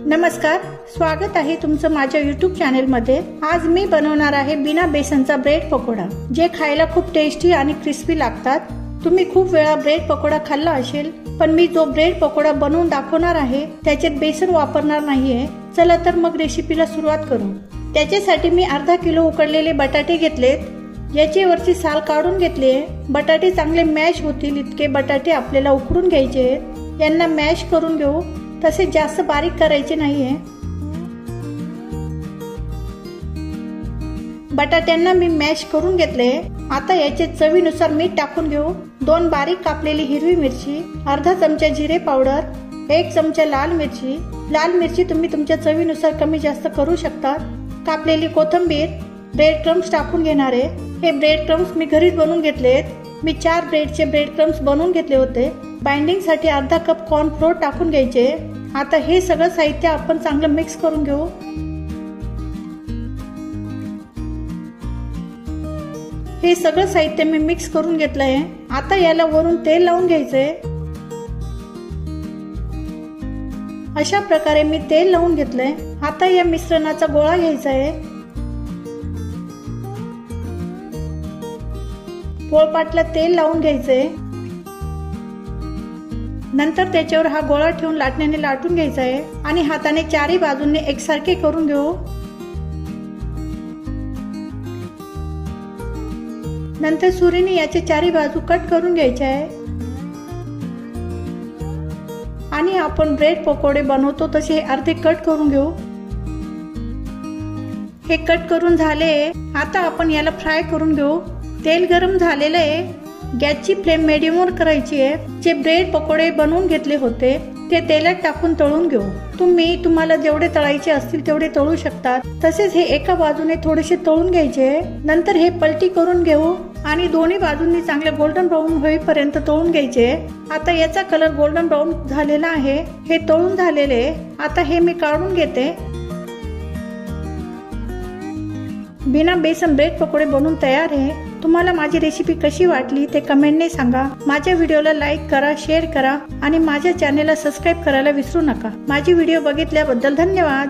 नमस्कार, स्वागत आहे तुमचं माझ्या YouTube चॅनल मध्ये। आज मी बनवणार आहे बिना बेसनचा ब्रेड पकोडा, जे खायला खूप टेस्टी आणि क्रिस्पी लागतात। तुम्ही खूप वेळा ब्रेड पकोडा खाल्ला असेल, पण मी जो ब्रेड पकोडा बनवून दाखवणार आहे त्याच्यात बेसन वापरणार नाहीये। चला तर मग रेसिपीला सुरुवात करू। त्याच्यासाठी मी अर्धा किलो उकडलेले बटाटे घेतलेत। याची वरची साल काढून घेतली आहे। बटाटे चांगले मॅश होतील इतके बटाटे आपल्याला उकडून घ्यायचे आहेत। यांना मॅश करून घेऊ, तसे जास्त बारीक करायचे नाहीये। बटाट्यांना मी मॅश करून घेतले। आता याचे चवीनुसार मीठ टाकून घेऊ। 2 बारीक कापलेली हिरवी मिरची, अर्धा चमचा जिरे पावडर, 1 चमचा लाल मिरची। लाल मिरची तुम्ही तुमच्या चवीनुसार कमी जास्त करू शकता। कापलेली कोथिंबीर, ब्रेड क्रम्स टाकून घेणार आहे। हे ब्रेड क्रम्स मी घरीच बनवून घेतलेत। मी 4 ब्रेडचे ब्रेड क्रम्स बनवून घेतले होते। बाइंडिंग साठी अर्धा कप कॉर्न फ्लोअर टाकून घ्यायचे। आता हे सगळं साहित्य आपण चांगलं मिक्स करून घेऊ। हे सगळं साहित्य मी मिक्स करून घेतलंय। आता याला वरून तेल लावून घ्यायचंय। अशा प्रकारे मी तेल लावून घेतलंय। आता या मिश्रणाचा गोळा घ्यायचा आहे। पोळपाटला तेल लावून घ्यायचंय। नंतर त्याच्यावर हा गोळा ठेवून लाटण्याने लाटून घ्यायचा आहे आणि हाताने चारही बाजूंनी एकसारखे करून घेऊ। नंतर सुरीने याचे चारही बाजू कट करून घ्यायचे आहे आणि आपण ब्रेड पकोडे बनवतो तसे अर्धे कट करून घेऊ। हे कट करून झाले। आता आपण याला फ्राय करून घेऊ। तेल गरम झालेले आहे। गॅसची फ्लेम मीडियम वर करायची आहे। जे ब्रेड पकोडे बनवून घेतले होते ते तेलात टाकून तळून घेऊ। तुम्हाला जेवढे तळायचे असतील तेवढे तळू शकतात। तसेच हे एका बाजूने थोडेसे तळून घ्यायचे। नंतर हे पलटी करून घेऊ आणि दोन्ही बाजूंनी चांगले गोल्डन ब्राऊन होईपर्यंत तळून घ्यायचे। आता याचा कलर गोल्डन ब्राऊन झालेला आहे। हे तळून झालेले। आता हे मी काढून घेते। बिना बेसन ब्रेड पकोडे बनवून तयार आहे। तुम्हाला माझी रेसिपी कशी वाटली ते कमेंटने सांगा। माझ्या व्हिडिओला लाईक करा, शेअर करा आणि माझ्या चॅनेलला सबस्क्राईब करायला विसरू नका। माझी व्हिडिओ बघितल्याबद्दल धन्यवाद।